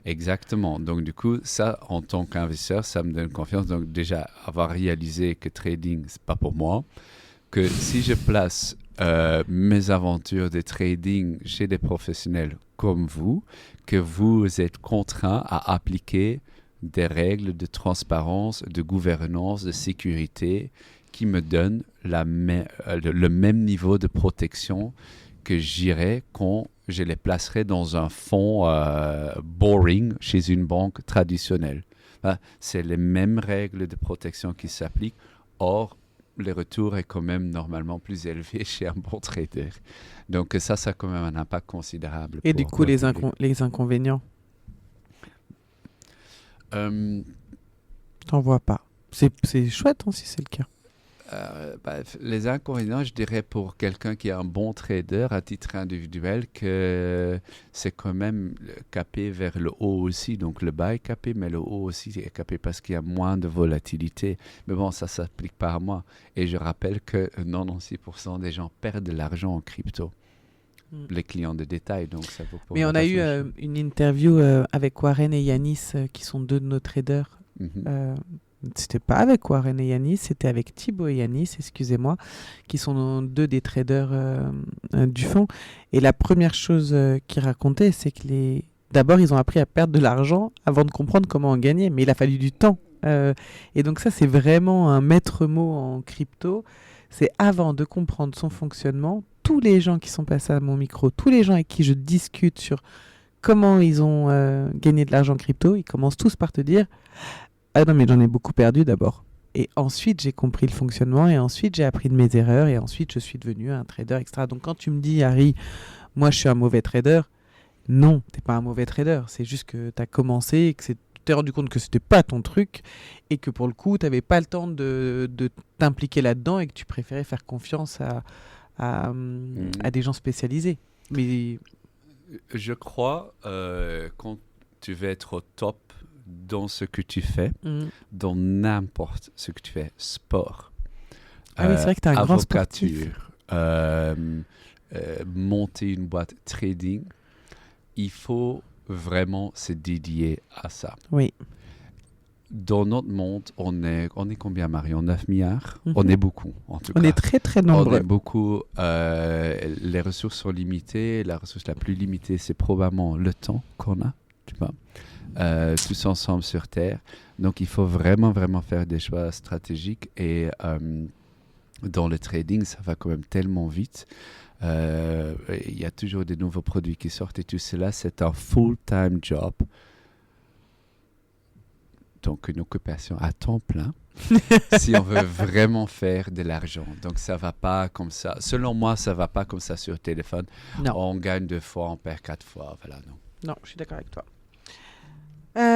Exactement. Donc, du coup, ça, en tant qu'investisseur, ça me donne confiance. Donc, déjà, avoir réalisé que trading, ce n'est pas pour moi. Que si je place mes aventures de trading chez des professionnels comme vous, que vous êtes contraints à appliquer des règles de transparence, de gouvernance, de sécurité qui me donnent le même niveau de protection que j'irais quand je les placerais dans un fonds boring chez une banque traditionnelle. C'est les mêmes règles de protection qui s'appliquent. Or, le retour est quand même normalement plus élevé chez un bon trader. Donc ça a quand même un impact considérable. Et du coup, les inconvénients T'en vois pas. C'est chouette hein, si c'est le cas. Les inconvénients, je dirais pour quelqu'un qui est un bon trader à titre individuel que c'est quand même capé vers le haut aussi. Donc le bas est capé, mais le haut aussi est capé parce qu'il y a moins de volatilité. Mais bon, ça ne s'applique pas à moi. Et je rappelle que 96% des gens perdent de l'argent en crypto. Les clients de détail, donc ça vaut pour. Mais on a eu une interview avec Warren et Yanis, qui sont deux de nos traders. C'était pas avec Warren et Yanis, c'était avec Thibaut et Yanis, excusez-moi, qui sont deux des traders du fonds. Et la première chose qu'ils racontaient, c'est que d'abord, ils ont appris à perdre de l'argent avant de comprendre comment en gagner. Mais il a fallu du temps. Et donc ça, c'est vraiment un maître mot en crypto. C'est avant de comprendre son fonctionnement, tous les gens qui sont passés à mon micro, tous les gens avec qui je discute sur comment ils ont gagné de l'argent crypto, ils commencent tous par te dire « Ah non, mais j'en ai beaucoup perdu d'abord. » Et ensuite, j'ai compris le fonctionnement et ensuite, j'ai appris de mes erreurs et ensuite, je suis devenu un trader extra. Donc, quand tu me dis « Harry, moi, je suis un mauvais trader », non, tu n'es pas un mauvais trader. C'est juste que tu as commencé et que t'es rendu compte que c'était pas ton truc et que pour le coup, t'avais pas le temps de t'impliquer là-dedans et que tu préférais faire confiance à des gens spécialisés. Mais Je crois, quand tu veux être au top dans ce que tu fais, dans n'importe ce que tu fais, sport, ah oui, c'est vrai que tu es un grand sportif. Monter une boîte trading, il faut vraiment se dédier à ça. Oui. Dans notre monde, on est combien, Marion? 9 milliards? On est beaucoup, en tout cas. On est très, très nombreux. On est beaucoup. Les ressources sont limitées. La ressource la plus limitée, c'est probablement le temps qu'on a, tu vois. Tous ensemble sur Terre. Donc, il faut vraiment, vraiment faire des choix stratégiques. Et dans le trading, ça va quand même tellement vite. Il y a toujours des nouveaux produits qui sortent et tout cela, c'est un full-time job. Donc, une occupation à temps plein si on veut vraiment faire de l'argent. Donc, ça ne va pas comme ça. Selon moi, ça ne va pas comme ça sur téléphone. Non. On gagne 2 fois, on perd 4 fois. Voilà, non. Non, je suis d'accord avec toi.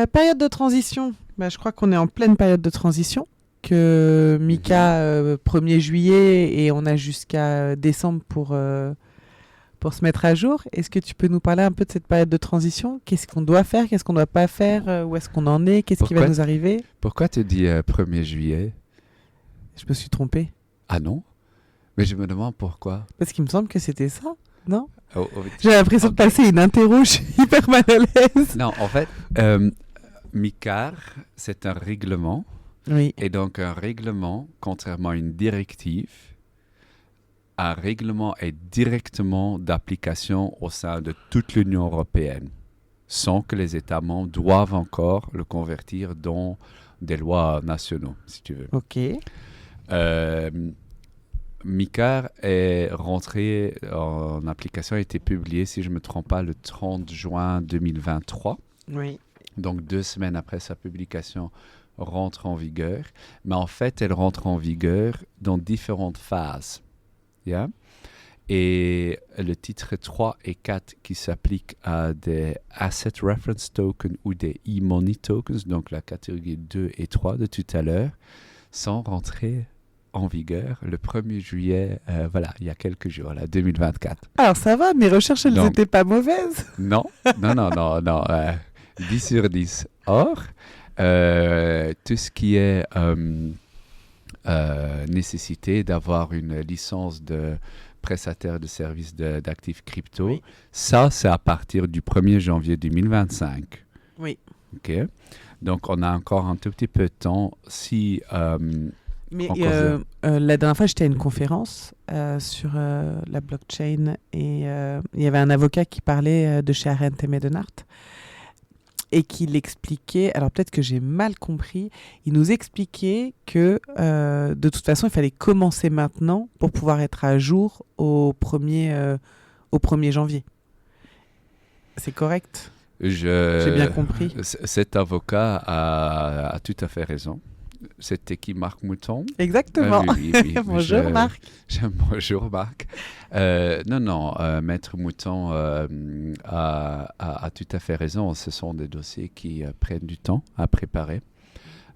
Période de transition. Je crois qu'on est en pleine période de transition. Que Mika, 1er juillet, et on a jusqu'à décembre pour se mettre à jour. Est-ce que tu peux nous parler un peu de cette période de transition? Qu'est-ce qu'on doit faire? Qu'est-ce qu'on ne doit pas faire? Où est-ce qu'on en est? Qu'est-ce qui va nous arriver? Pourquoi tu dis 1er juillet? Je me suis trompée. Ah non? Mais je me demande pourquoi. Parce qu'il me semble que c'était ça, non? Oui. J'ai l'impression de passer une interro, je suis hyper mal à l'aise. Non, en fait, MICAR, c'est un règlement. Oui. Et donc, un règlement, contrairement à une directive, un règlement est directement d'application au sein de toute l'Union européenne, sans que les États membres doivent encore le convertir dans des lois nationaux, si tu veux. OK. MICAR est rentré en application, a été publié, si je ne me trompe pas, le 30 juin 2023. Oui. Donc, 2 semaines après sa publication, rentre en vigueur. Mais en fait, elle rentre en vigueur dans différentes phases. Yeah? Et le titre 3 et 4 qui s'appliquent à des Asset Reference Tokens ou des e-money tokens, donc la catégorie 2 et 3 de tout à l'heure, sont rentrés en vigueur le 1er juillet, il y a quelques jours, là, 2024. Alors ça va, mes recherches, elles n'étaient pas mauvaises. Non. 10 sur 10. Or, tout ce qui est nécessité d'avoir une licence de prestataire de services d'actifs crypto, oui. Ça, c'est à partir du 1er janvier 2025. Oui. OK. Donc, on a encore un tout petit peu de temps si... Mais la dernière fois, j'étais à une conférence sur la blockchain et il y avait un avocat qui parlait de chez Arendt et Medenhart et qui l'expliquait, alors peut-être que j'ai mal compris, il nous expliquait que de toute façon, il fallait commencer maintenant pour pouvoir être à jour au 1er janvier. C'est correct? J'ai bien compris. Cet avocat a tout à fait raison. C'était qui, Marc Mouton? Exactement. Oui. Bonjour Marc. Bonjour Marc. Maître Mouton a tout à fait raison. Ce sont des dossiers qui prennent du temps à préparer.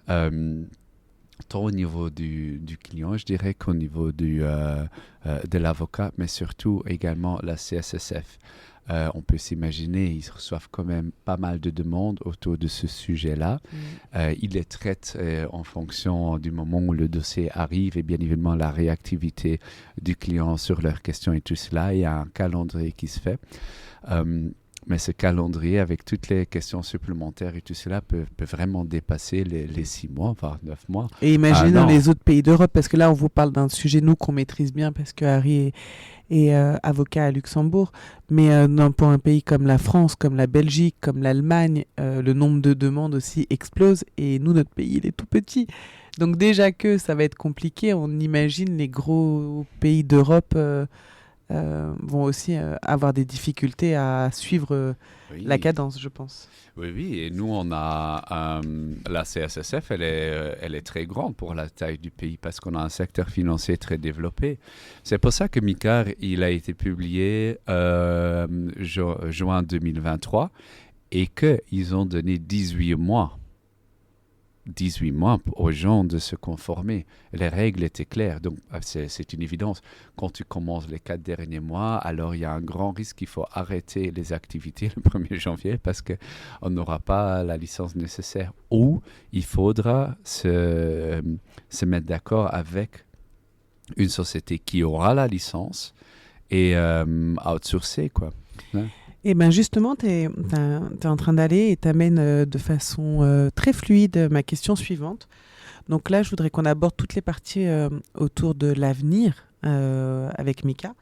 Tant au niveau du client, je dirais qu'au niveau de l'avocat, mais surtout également la CSSF. On peut s'imaginer, ils reçoivent quand même pas mal de demandes autour de ce sujet-là. Ils les traitent en fonction du moment où le dossier arrive et bien évidemment la réactivité du client sur leurs questions et tout cela. Il y a un calendrier qui se fait. Mais ce calendrier, avec toutes les questions supplémentaires et tout cela, peut vraiment dépasser les 6 mois, voire 9 mois. Et imaginez dans les autres pays d'Europe, parce que là, on vous parle d'un sujet, nous, qu'on maîtrise bien, parce que Harry est avocat à Luxembourg. Mais pour un pays comme la France, comme la Belgique, comme l'Allemagne, le nombre de demandes aussi explose. Et nous, notre pays, il est tout petit. Donc déjà que ça va être compliqué, on imagine les gros pays d'Europe... vont aussi avoir des difficultés à suivre la cadence, je pense. Oui, et nous, on a la CSSF, elle est très grande pour la taille du pays parce qu'on a un secteur financier très développé. C'est pour ça que MICAR, il a été publié juin 2023 et qu'ils ont donné 18 mois 18 mois aux gens de se conformer. Les règles étaient claires, donc c'est une évidence. Quand tu commences les 4 derniers mois, alors il y a un grand risque qu'il faut arrêter les activités le 1er janvier parce qu'on n'aura pas la licence nécessaire. Ou il faudra se mettre d'accord avec une société qui aura la licence et outsourcer, quoi. Ouais. Et bien justement, tu es en train d'aller et tu amènes de façon très fluide ma question suivante. Donc là, je voudrais qu'on aborde toutes les parties autour de l'avenir avec Mika.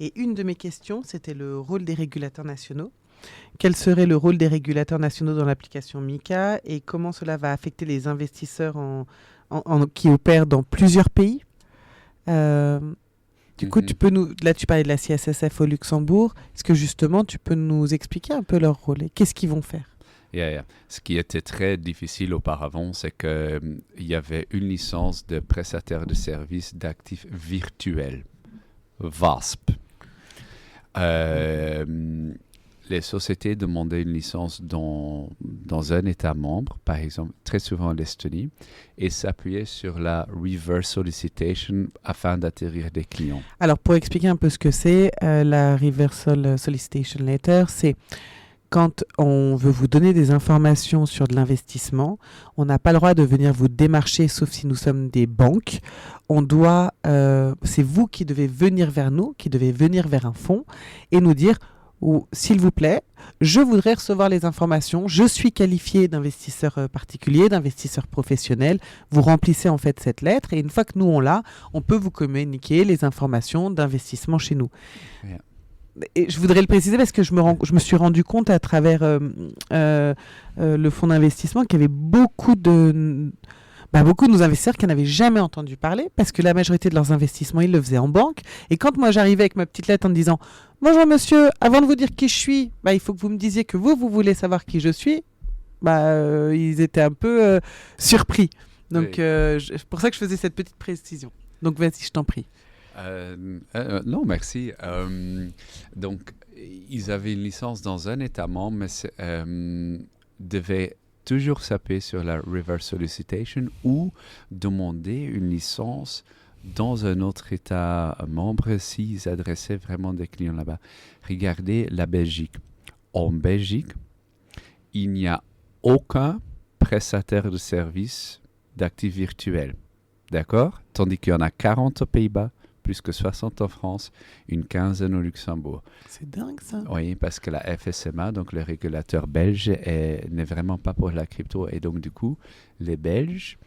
Et une de mes questions, c'était le rôle des régulateurs nationaux. Quel serait le rôle des régulateurs nationaux dans l'application Mika et comment cela va affecter les investisseurs qui opèrent dans plusieurs pays? Du coup, là, tu parlais de la CSSF au Luxembourg. Est-ce que justement, tu peux nous expliquer un peu leur rôle et qu'est-ce qu'ils vont faire? Ce qui était très difficile auparavant, c'est qu'il y avait une licence de prestataire de services d'actifs virtuels, VASP. Les sociétés demandaient une licence dans un État membre, par exemple, très souvent l'Estonie, et s'appuyaient sur la reverse solicitation afin d'atterrir des clients. Alors, pour expliquer un peu ce que c'est, la reverse solicitation letter, c'est quand on veut vous donner des informations sur de l'investissement, on n'a pas le droit de venir vous démarcher, sauf si nous sommes des banques. C'est vous qui devez venir vers nous, qui devez venir vers un fonds et nous dire ou s'il vous plaît, je voudrais recevoir les informations, je suis qualifié d'investisseur particulier, d'investisseur professionnel. Vous remplissez en fait cette lettre et une fois que nous on l'a, on peut vous communiquer les informations d'investissement chez nous. Yeah. Et je voudrais le préciser parce que je me suis rendu compte à travers le fonds d'investissement qu'il y avait beaucoup de nos investisseurs qui n'avaient jamais entendu parler parce que la majorité de leurs investissements, ils le faisaient en banque. Et quand moi, j'arrivais avec ma petite lettre en me disant « Bonjour monsieur, avant de vous dire qui je suis, il faut que vous me disiez que vous voulez savoir qui je suis », ils étaient un peu surpris. Donc, c'est pour ça que je faisais cette petite précision. Donc, vas-y, je t'en prie. Non, merci. Donc, ils avaient une licence dans un État membre, mais devaient toujours s'appuyer sur la reverse solicitation ou demander une licence dans un autre État membre s'ils adressaient vraiment des clients là-bas. Regardez la Belgique. En Belgique, il n'y a aucun prestataire de services d'actifs virtuels. D'accord? Tandis qu'il y en a 40 aux Pays-Bas, plus que 60 en France, une quinzaine au Luxembourg. C'est dingue ça. Oui, parce que la FSMA, donc le régulateur belge, n'est vraiment pas pour la crypto. Et donc du coup, les Belges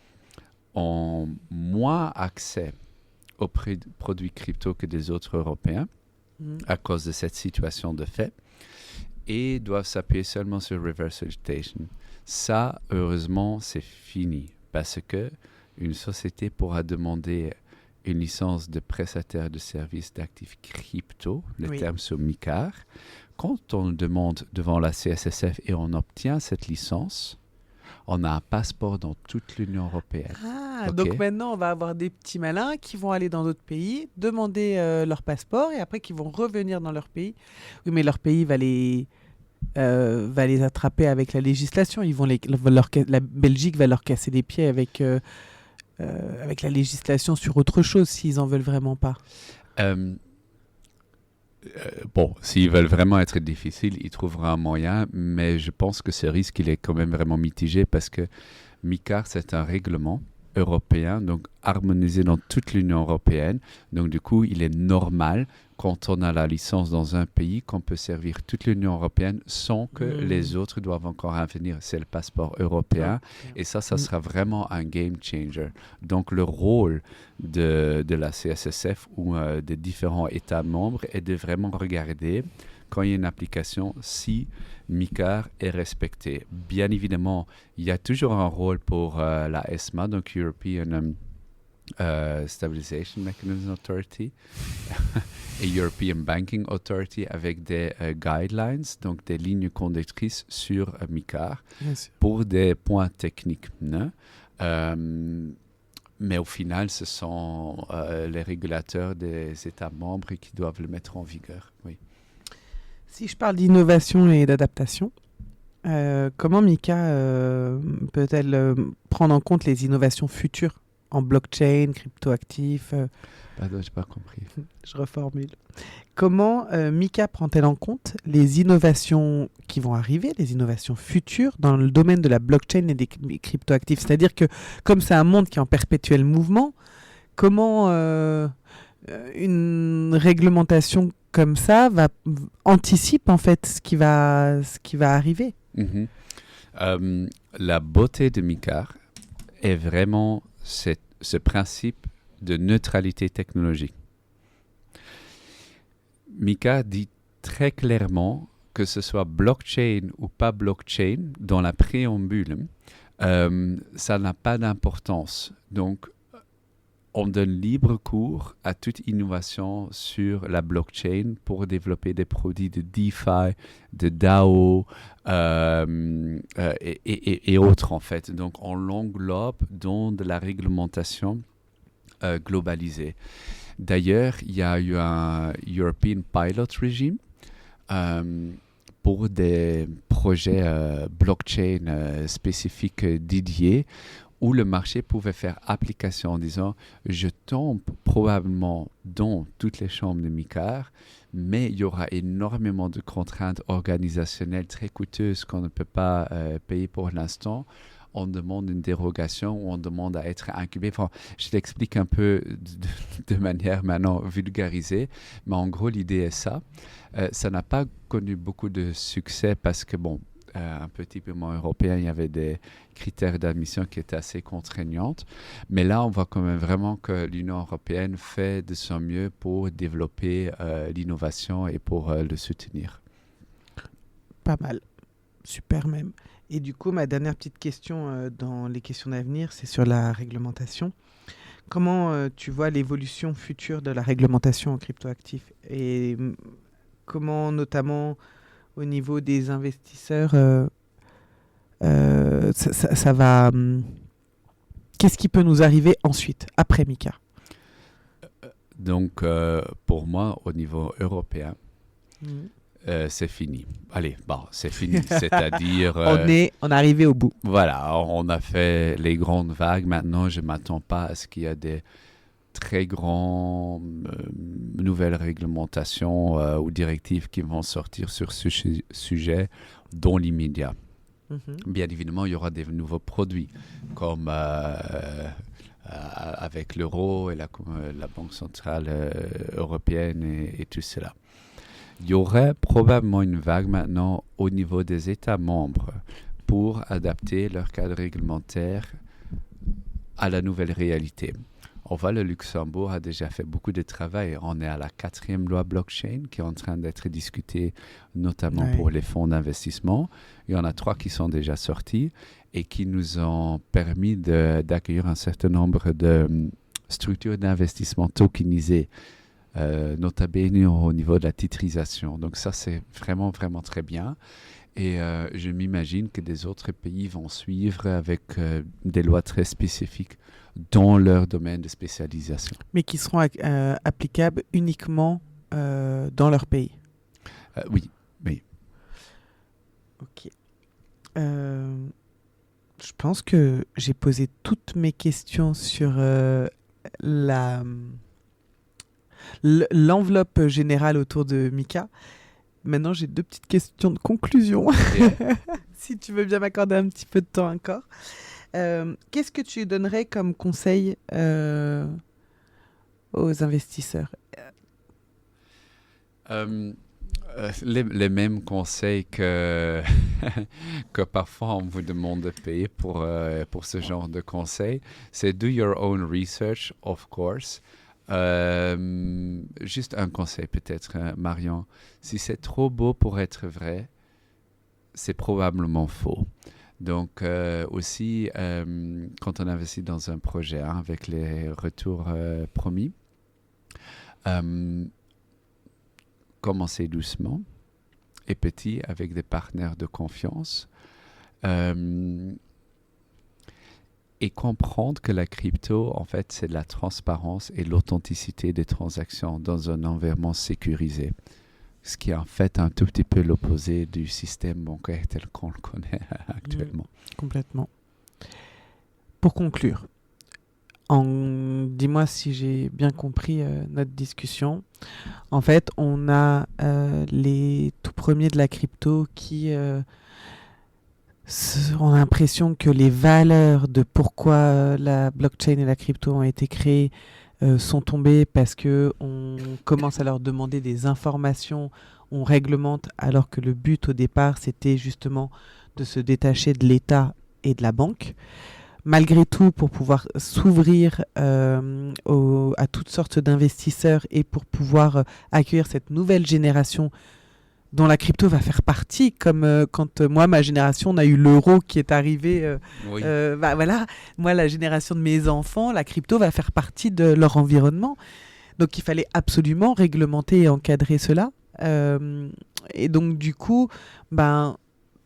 ont moins accès aux produits crypto que des autres Européens à cause de cette situation de fait et doivent s'appuyer seulement sur reverse solicitation. Ça, heureusement, c'est fini parce que une société pourra demander une licence de prestataire de services d'actifs crypto, le terme sur MiCAR. Quand on demande devant la CSSF et on obtient cette licence, on a un passeport dans toute l'Union européenne. Ah, okay. Donc maintenant, on va avoir des petits malins qui vont aller dans d'autres pays, demander leur passeport et après qui vont revenir dans leur pays. Oui, mais leur pays va les attraper avec la législation. La Belgique va leur casser les pieds avec la législation sur autre chose s'ils en veulent vraiment pas. Bon, s'ils veulent vraiment être difficiles, ils trouveront un moyen, mais je pense que ce risque, il est quand même vraiment mitigé parce que MiCAR, c'est un règlement européen, donc harmonisé dans toute l'Union européenne. Donc du coup, il est normal, quand on a la licence dans un pays, qu'on peut servir toute l'Union européenne sans que les autres doivent encore intervenir. C'est le passeport européen. Et ça sera vraiment un game changer. Donc le rôle de la CSSF ou des différents États membres est de vraiment regarder quand il y a une application, si MiCAR est respecté. Bien évidemment, il y a toujours un rôle pour la ESMA, donc European Stabilization Mechanism Authority et European Banking Authority avec des guidelines, donc des lignes conductrices sur MiCAR pour des points techniques. Mais au final, ce sont les régulateurs des États membres qui doivent le mettre en vigueur. Oui. Si je parle d'innovation et d'adaptation, Comment Mika peut-elle prendre en compte les innovations futures en blockchain, cryptoactifs Pardon, j'ai pas compris. Je reformule. Comment Mika prend-elle en compte les innovations qui vont arriver, les innovations futures dans le domaine de la blockchain et des cryptoactifs? C'est-à-dire que comme c'est un monde qui est en perpétuel mouvement, comment une réglementation comme ça anticipe en fait ce qui va arriver? Mhm. La beauté de Mika est vraiment ce principe de neutralité technologique. Mika dit très clairement que ce soit blockchain ou pas blockchain, dans la préambule, ça n'a pas d'importance. Donc, on donne libre cours à toute innovation sur la blockchain pour développer des produits de DeFi, de DAO et autres en fait. Donc, on l'englobe dans de la réglementation globalisée. D'ailleurs, il y a eu un European Pilot Regime pour des projets blockchain spécifiques dédiés où le marché pouvait faire application en disant « je tombe probablement dans toutes les chambres de Mika, mais il y aura énormément de contraintes organisationnelles très coûteuses qu'on ne peut pas payer pour l'instant. On demande une dérogation ou on demande à être incubé. » Enfin, je l'explique un peu de manière maintenant vulgarisée, mais en gros, l'idée est ça. Ça n'a pas connu beaucoup de succès parce que, bon, un peu typiquement européen, il y avait des critères d'admission qui étaient assez contraignantes. Mais là, on voit quand même vraiment que l'Union européenne fait de son mieux pour développer l'innovation et pour le soutenir. Pas mal. Super même. Et du coup, ma dernière petite question dans les questions d'avenir, c'est sur la réglementation. Comment tu vois l'évolution future de la réglementation en cryptoactifs et comment, notamment au niveau des investisseurs, ça va... qu'est-ce qui peut nous arriver ensuite, après Mika? Donc, pour moi, au niveau européen, c'est fini. Allez, bon, c'est fini. C'est-à-dire... on est arrivé au bout. Voilà, on a fait les grandes vagues. Maintenant, je ne m'attends pas à ce qu'il y ait des très grandes nouvelles réglementations ou directives qui vont sortir sur ce sujet dans l'immédiat. Bien évidemment, il y aura des nouveaux produits comme avec l'euro et la Banque centrale européenne et tout cela. Il y aurait probablement une vague maintenant au niveau des États membres pour adapter leur cadre réglementaire à la nouvelle réalité. On voit le Luxembourg a déjà fait beaucoup de travail. On est à la 4e loi blockchain qui est en train d'être discutée, notamment pour les fonds d'investissement. Il y en a 3 qui sont déjà sortis et qui nous ont permis d'accueillir un certain nombre de structures d'investissement tokenisées, notamment au niveau de la titrisation. Donc ça, c'est vraiment, vraiment très bien. Et je m'imagine que des autres pays vont suivre avec des lois très spécifiques dans leur domaine de spécialisation. Mais qui seront applicables uniquement dans leur pays. Oui. Ok. Je pense que j'ai posé toutes mes questions sur l'enveloppe générale autour de Mika. Maintenant, j'ai 2 petites questions de conclusion. Si tu veux bien m'accorder un petit peu de temps encore. Qu'est-ce que tu donnerais comme conseil aux investisseurs? Les mêmes conseils que parfois on vous demande de payer pour ce genre de conseils. C'est do your own research, of course. Juste un conseil peut-être, Marion. Si c'est trop beau pour être vrai, c'est probablement faux. Donc aussi, quand on investit dans un projet avec les retours promis, commencer doucement et petit avec des partenaires de confiance et comprendre que la crypto, en fait, c'est de la transparence et l'authenticité des transactions dans un environnement sécurisé. Ce qui est en fait un tout petit peu l'opposé du système bancaire tel qu'on le connaît actuellement. Complètement. Pour conclure, dis-moi si j'ai bien compris notre discussion. En fait, on a les tout premiers de la crypto qui ont l'impression que les valeurs de pourquoi la blockchain et la crypto ont été créées sont tombées parce que on commence à leur demander des informations, on réglemente, alors que le but au départ c'était justement de se détacher de l'État et de la banque. Malgré tout, pour pouvoir s'ouvrir à toutes sortes d'investisseurs et pour pouvoir accueillir cette nouvelle génération dont la crypto va faire partie, comme quand moi, ma génération, on a eu l'euro qui est arrivé. Oui. Voilà, moi, la génération de mes enfants, la crypto va faire partie de leur environnement. Donc, il fallait absolument réglementer et encadrer cela. Et donc, du coup,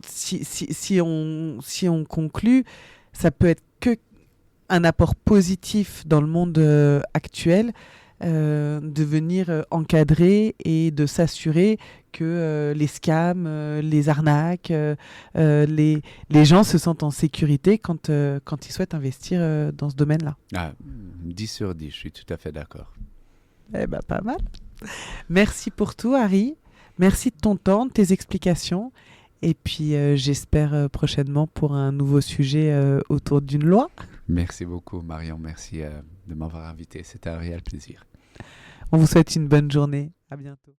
si on conclut, ça peut être que un apport positif dans le monde actuel, de venir encadrer et de s'assurer que les scams, les arnaques, les gens se sentent en sécurité quand ils souhaitent investir dans ce domaine-là. 10 sur 10, je suis tout à fait d'accord. Eh ben, pas mal. Merci pour tout, Harry. Merci de ton temps, de tes explications. Et puis, j'espère prochainement pour un nouveau sujet autour d'une loi. Merci beaucoup, Marion. Merci de m'avoir invité. C'était un réel plaisir. On vous souhaite une bonne journée. À bientôt.